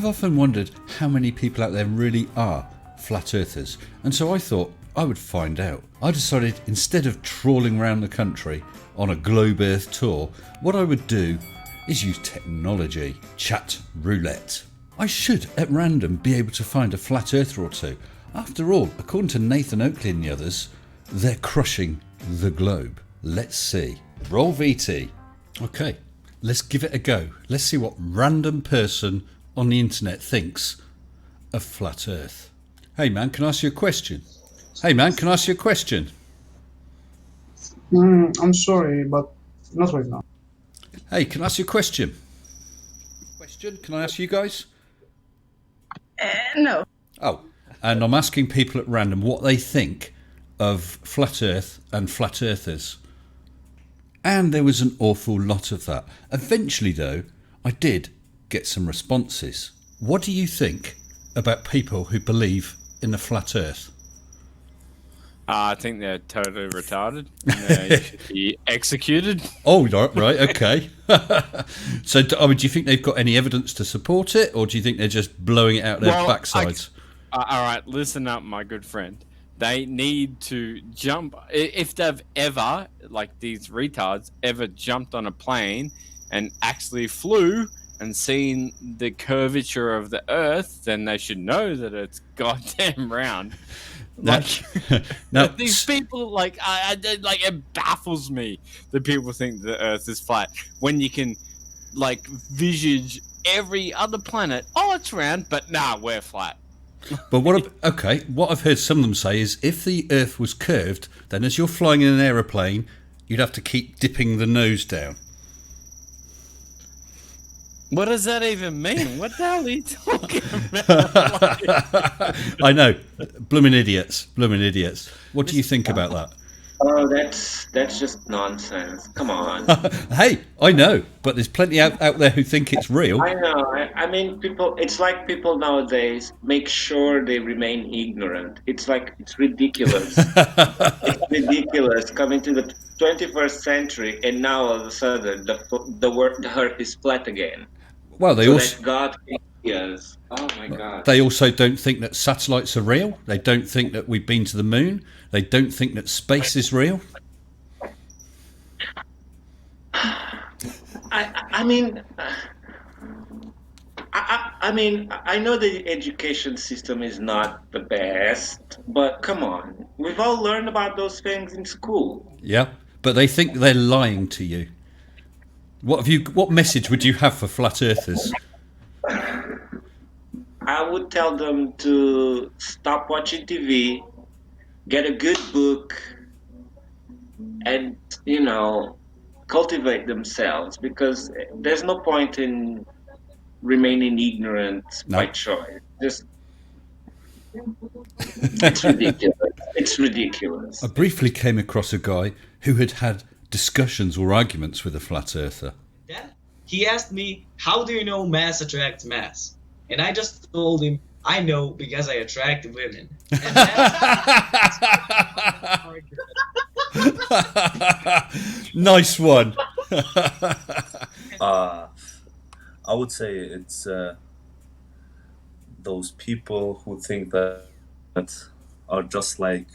I've often wondered how many people out there really are flat earthers, and so I thought I would find out. I decided instead of trawling around the country on a globe earth tour, what I would do is use technology. ChatRoulette. I should at random be able to find a flat earther or two. After all, according to Nathan Oakley and the others, they're crushing the globe. Let's see. Roll VT. Okay, let's give it a go. Let's see what random person on the internet thinks of flat earth. Hey man, can I ask you a question? I'm sorry, but not right now. Hey, can I ask you a question? Can I ask you guys? No. Oh, and I'm asking people at random what they think of flat earth and flat earthers. And there was an awful lot of that. Eventually, though, I did get some responses. What do you think about people who believe in the flat earth? I think they're totally retarded. They should be executed. Oh, right, okay. So, do you think they've got any evidence to support it, or do you think they're just blowing it out their backsides? All right, listen up, my good friend. They need to jump. If they've ever, like these retards, ever jumped on a plane and actually flew and seen the curvature of the Earth, then they should know that it's goddamn round. Now, these people, like it baffles me that people think the Earth is flat when you can, like, visage every other planet. Oh, it's round, but nah, we're flat. But what I've heard some of them say is if the Earth was curved, then as you're flying in an aeroplane, you'd have to keep dipping the nose down. What does that even mean? What the hell are you talking about? I know, blooming idiots. What do you think about that? Oh, that's just nonsense. Come on. Hey, I know, but there's plenty out there who think it's real. I know. I mean, people. It's like people nowadays make sure they remain ignorant. It's ridiculous. It's ridiculous coming to the 21st century, and now all of a sudden the Earth is flat again. Well, they also. God, yes. Oh my God. They also don't think that satellites are real. They don't think that we've been to the moon. They don't think that space is real. I mean, I know the education system is not the best, but come on, we've all learned about those things in school. Yeah, but they think they're lying to you. What message would you have for flat earthers? I would tell them to stop watching TV, get a good book, and, cultivate themselves, because there's no point in remaining ignorant by choice. It's ridiculous. It's ridiculous. I briefly came across a guy who had discussions or arguments with a flat earther. Then he asked me, how do you know mass attracts mass? And I just told him, I know because I attract women. And Nice one. I would say it's those people who think that are just like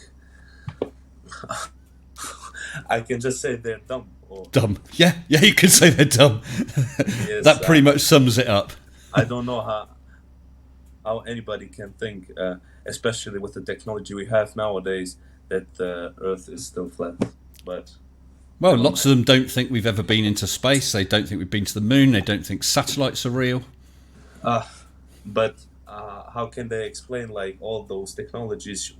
I can just say they're dumb. Dumb. Yeah, you can say they're dumb. Yes, that pretty much sums it up. I don't know how anybody can think, especially with the technology we have nowadays, that the Earth is still flat. But lots of them don't think we've ever been into space. They don't think we've been to the moon. They don't think satellites are real. But how can they explain like all those technologies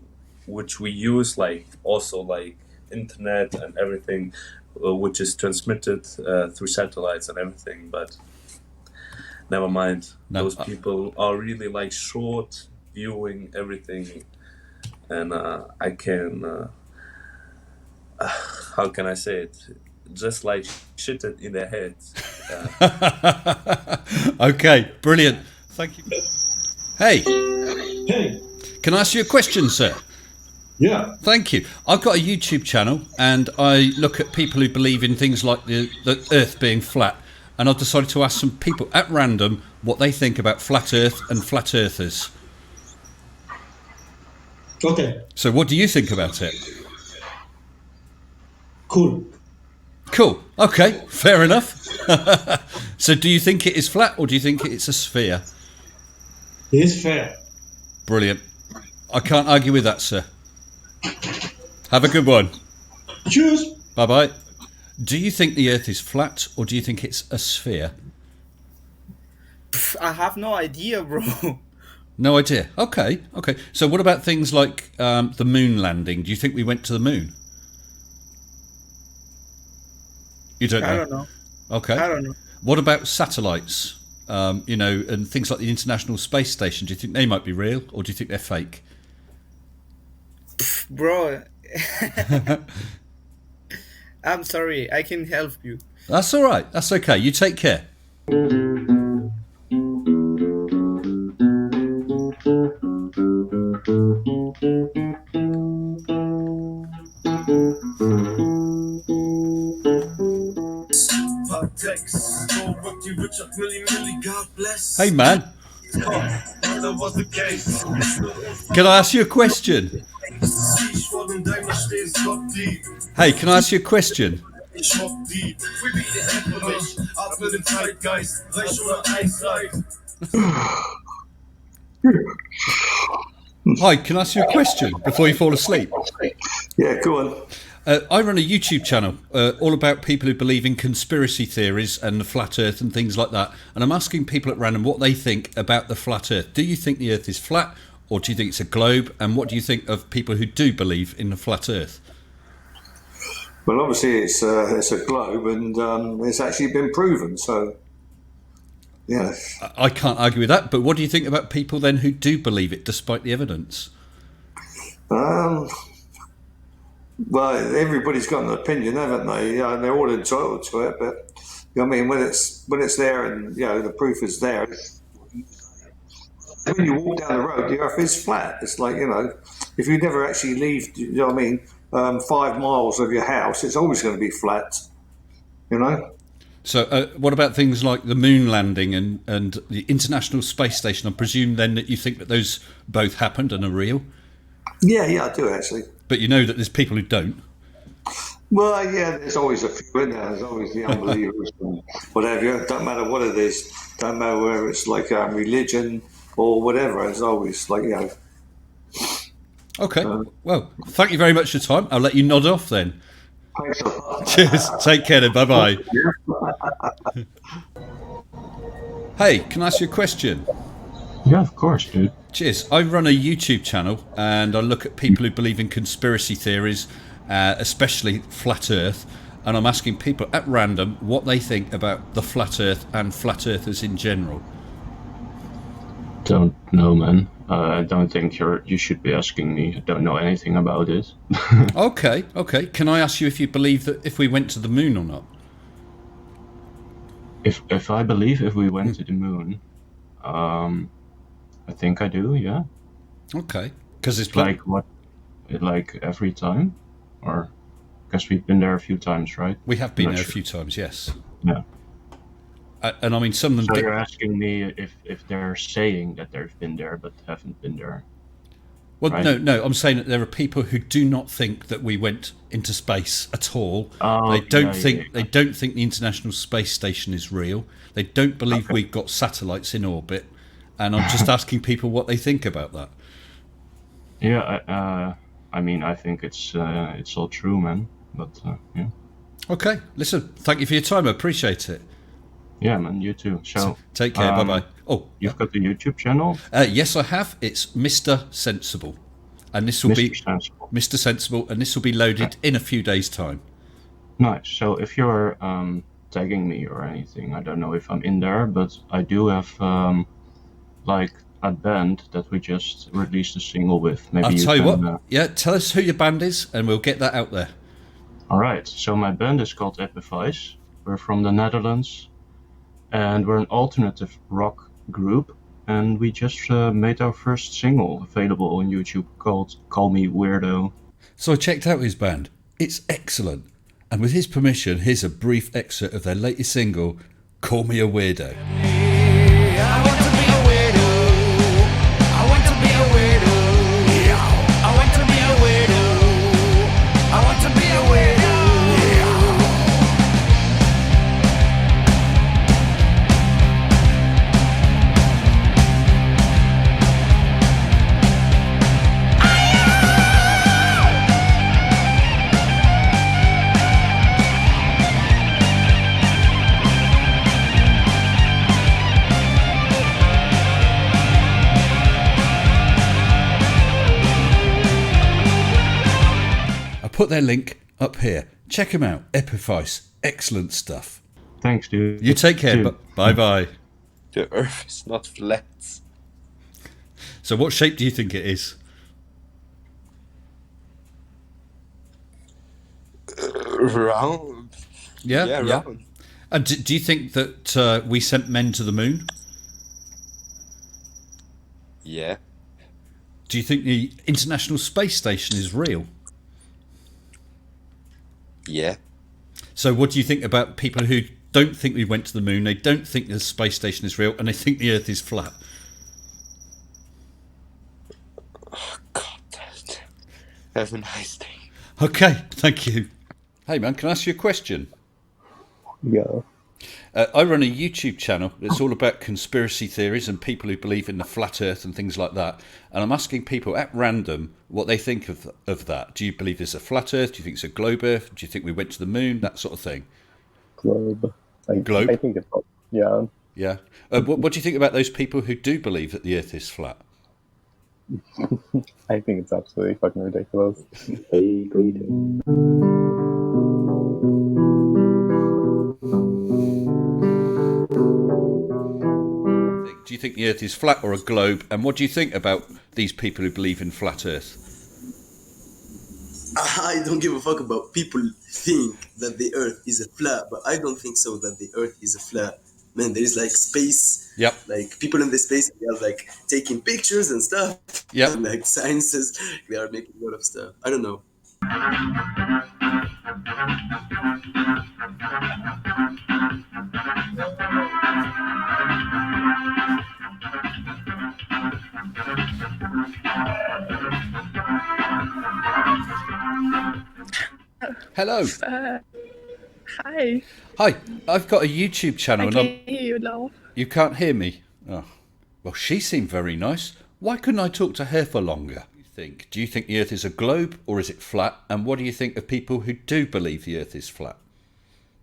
which we use, like also like internet and everything, which is transmitted through satellites and everything? But never mind. Those people are really like short viewing everything, and I can how can I say it? Just like shit it in their heads. Okay, brilliant. Thank you. Hey. Hey. Can I ask you a question, sir? Yeah. Thank you. I've got a YouTube channel, and I look at people who believe in things like the Earth being flat. and I've decided to ask some people at random what they think about flat Earth and flat Earthers. Okay. So what do you think about it? Cool. Cool. Okay, fair enough. So do you think it is flat or do you think it's a sphere? It is fair. Brilliant. I can't argue with that, sir. Have a good one. Cheers. Bye-bye. Do you think the Earth is flat or do you think it's a sphere? I have no idea, bro. No idea. Okay. So what about things like the moon landing? Do you think we went to the moon? You don't know? I don't know. Okay. I don't know. What about satellites? And things like the International Space Station. Do you think they might be real or do you think they're fake? Bro, I'm sorry. I can help you. That's all right. That's okay. You take care. Hey man, can I ask you a question? Hey, can I ask you a question? Hi, can I ask you a question before you fall asleep? Yeah, go on. I run a YouTube channel all about people who believe in conspiracy theories and the flat Earth and things like that. And I'm asking people at random what they think about the flat Earth. Do you think the Earth is flat or do you think it's a globe? And what do you think of people who do believe in the flat Earth? Well, obviously it's a globe and it's actually been proven. So, yeah. I can't argue with that. But what do you think about people then who do believe it despite the evidence? Well, everybody's got an opinion, haven't they? Yeah, they're all entitled to it, but you know what I mean, when it's there and the proof is there. When you walk down the road, the Earth is flat. It's like if you never actually leave, 5 miles of your house, it's always going to be flat. So, what about things like the moon landing and the International Space Station? I presume then that you think that those both happened and are real. Yeah, I do actually. But you know that there's people who don't. Well, yeah, there's always a few in there. There's always the unbelievers and whatever. It don't matter what it is. Don't matter whether it's like religion or whatever. It's always like Okay. Well, thank you very much for your time. I'll let you nod off then. Thanks a lot. Cheers. Take care then. Bye-bye. Hey, can I ask you a question? Yeah, of course, dude. Cheers. I run a YouTube channel and I look at people who believe in conspiracy theories, especially flat Earth, and I'm asking people at random what they think about the flat Earth and flat Earthers in general. Don't know, man. I don't think you should be asking me. I don't know anything about it. Okay. Can I ask you if you believe that if we went to the moon or not? If I believe if we went to the moon, I think I do, yeah. Okay. Because it's like what? Like every time? Or because we've been there a few times, right? We have been there a few times, yes. Yeah. And I mean, some of them... So you're asking me if they're saying that they've been there but haven't been there. Well, right? No, I'm saying that there are people who do not think that we went into space at all. Oh, they don't think the International Space Station is real. They don't believe we've got satellites in orbit. And I'm just asking people what they think about that. Yeah, I mean, I think it's all true, man. But yeah. Okay, listen. Thank you for your time. I appreciate it. Yeah, man. You too. So take care. Bye bye. Oh, you've got the YouTube channel? Yes, I have. It's Mr. Sensible, and this will be Mr. Sensible, and this will be loaded in a few days' time. Nice. So if you're tagging me or anything, I don't know if I'm in there, but I do have like a band that we just released a single with. Maybe I'll tell you what. Yeah, tell us who your band is, and we'll get that out there. All right. So my band is called Epivice. We're from the Netherlands, and we're an alternative rock group. And we just made our first single available on YouTube called "Call Me Weirdo." So I checked out his band. It's excellent. And with his permission, here's a brief excerpt of their latest single, Call me a weirdo. I want to be a weirdo. I want to be a weirdo. I want to be a weirdo. I want to be a weirdo. Put their link up here. Check them out. Epiphyse. Excellent stuff. Thanks, dude. You take care. Dude. Bye-bye. The Earth is not flat. So what shape do you think it is? Round. Yeah? Round. And do you think that we sent men to the moon? Yeah. Do you think the International Space Station is real? Yeah. So what do you think about people who don't think we went to the moon, they don't think the space station is real, and they think the Earth is flat? Oh, God. Have a nice day. Okay, thank you. Hey man, can I ask you a question? Yeah. I run a YouTube channel that's all about conspiracy theories and people who believe in the flat Earth and things like that. And I'm asking people at random what they think of that. Do you believe there's a flat Earth? Do you think it's a globe Earth? Do you think we went to the moon? That sort of thing. Globe. Globe? I think it's, yeah. Yeah. What do you think about those people who do believe that the Earth is flat? I think it's absolutely fucking ridiculous. Do you think the Earth is flat or a globe? And what do you think about these people who believe in flat Earth? I don't give a fuck about people think that the Earth is a flat, but I don't think so that the Earth is a flat. Man, there is like space. Yep. Like people in the space, they are like taking pictures and stuff. Yep. And like sciences, they are making a lot of stuff. I don't know. Hello. Hi. Hi. I've got a YouTube channel. I can't hear you now. You can't hear me? Oh. Well, she seemed very nice. Why couldn't I talk to her for longer? Do you think the Earth is a globe or is it flat? And what do you think of people who do believe the Earth is flat?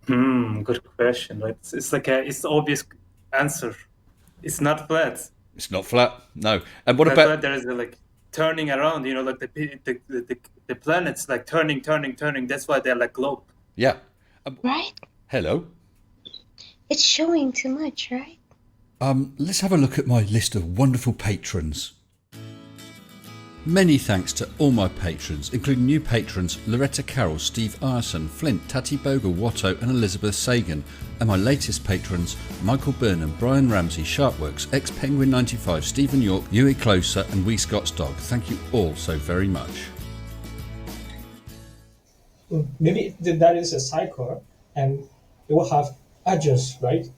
Good question. Right? It's like it's the obvious answer. It's not flat. It's not flat. No. And what That's about? why there is like turning around. You know, like the planets like turning. That's why they're like globe. Yeah. Right? Hello. It's showing too much, right? Let's have a look at my list of wonderful patrons. Many thanks to all my patrons, including new patrons Loretta Carroll, Steve Arson, Flint, Tati Bogle, Watto and Elizabeth Sagan, and my latest patrons Michael Burnham, Brian Ramsey, Sharkworks, Ex-Penguin95, Stephen York, Huey Closer and Wee Scott's Dog. Thank you all so very much. Maybe that is a cycle and it will have edges, right?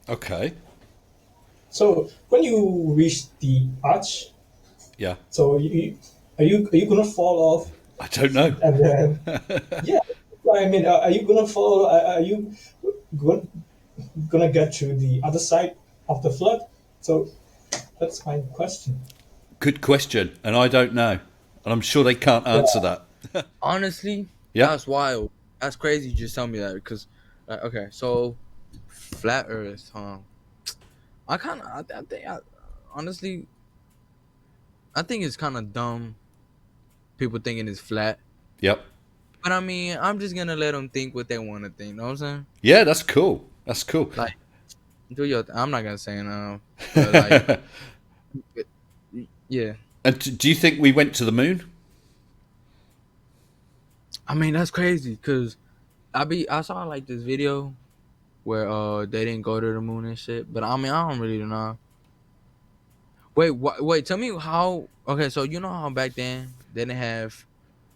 Okay. So when you reach the arch, yeah. So are you gonna fall off? I don't know. And then yeah, I mean, are you gonna fall? Are you gonna get to the other side of the flood? So that's my question. Good question, and I don't know, and I'm sure they can't answer that. Honestly, yeah, that's wild. That's crazy. You just tell me that because, okay, so flat Earth, huh? I think, honestly, I think it's kind of dumb. People thinking it's flat. Yep. But I mean, I'm just gonna let them think what they want to think. You know what I'm saying? Yeah, that's cool. That's cool. Like, do your. I'm not gonna say no. Like, yeah. And do you think we went to the moon? I mean, that's crazy because I saw like this video where they didn't go to the moon and shit. But I mean, I don't really know. Wait, tell me how. Okay, so you know how back then they didn't have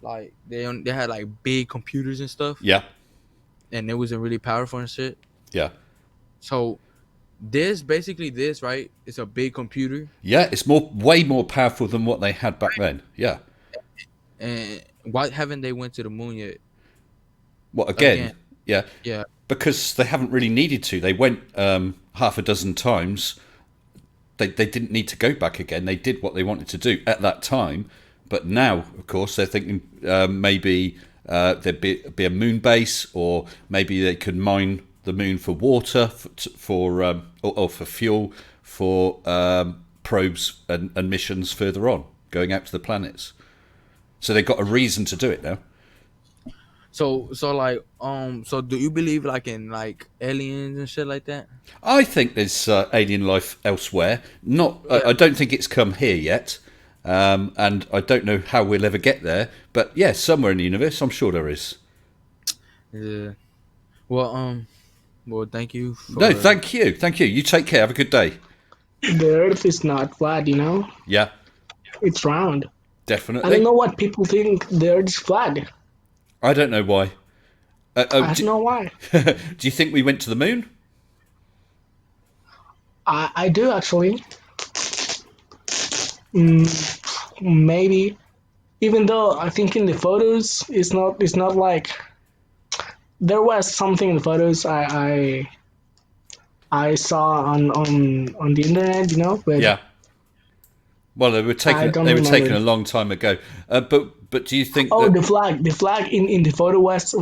like they had like big computers and stuff. Yeah. And it wasn't really powerful and shit. Yeah. So this basically this right? It's a big computer, Yeah, it's way more powerful than what they had back then. Yeah. and why haven't they went to the moon yet? What Again? again? Yeah. Yeah. Because they haven't really needed to. They went half a dozen times. They didn't need to go back again. They did what they wanted to do at that time. But now, of course, they're thinking maybe there'd be a moon base, or maybe they could mine the moon for water, or for fuel for probes and missions further on, going out to the planets. So they've got a reason to do it now. So like so do you believe like in like aliens and shit like that? I think there's alien life elsewhere. I don't think it's come here yet, and I don't know how we'll ever get there. But yeah, somewhere in the universe, I'm sure there is. Yeah. Well, thank you. No, thank you. You take care. Have a good day. The Earth is not flat, you know. Yeah, It's round. definitely. I don't know what people think the Earth is flat. I don't know why. I don't know why. Do you think we went to the moon? I do actually. Maybe, even though I think in the photos it's not like there was something in the photos I saw on the internet, you know. But Yeah. Well, they were taken a long time ago. But do you think? Oh, that... the flag in the photo was.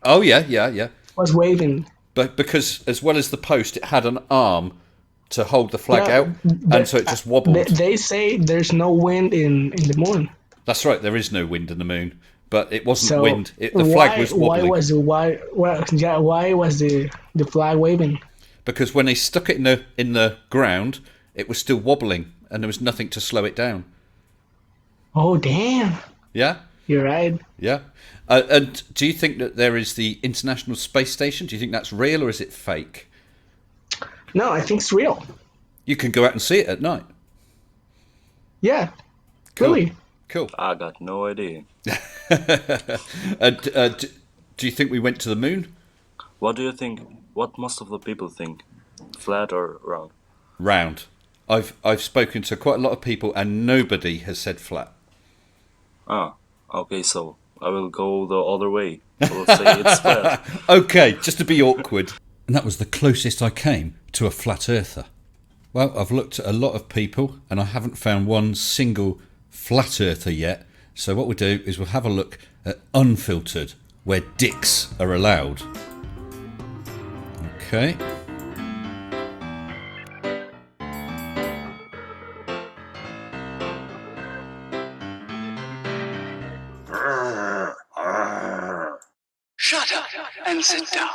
Oh yeah. Was waving. But because as well as the post, it had an arm to hold the flag out, and so it just wobbled. They say there's no wind in the moon. That's right. There is no wind in the moon, but it wasn't wind. The flag was wobbling. Why was the flag waving? Because when they stuck it in the ground, it was still wobbling, and there was nothing to slow it down. Oh damn! Yeah, you're right. Yeah, and do you think that there is the International Space Station? Do you think that's real or is it fake? No, I think it's real. You can go out and see it at night. Yeah, cool. Really. Cool. I got no idea. Do you think we went to the moon? What do you think? What most of the people think? Flat or round? Round. I've spoken to quite a lot of people and nobody has said flat. Ah, okay, so I will go the other way. I will say it's flat. Okay, just to be awkward. And that was the closest I came to a flat earther. Well, I've looked at a lot of people and I haven't found one single flat earther yet. So what we'll do is we'll have a look at unfiltered, where dicks are allowed. Okay. Shut up and sit down.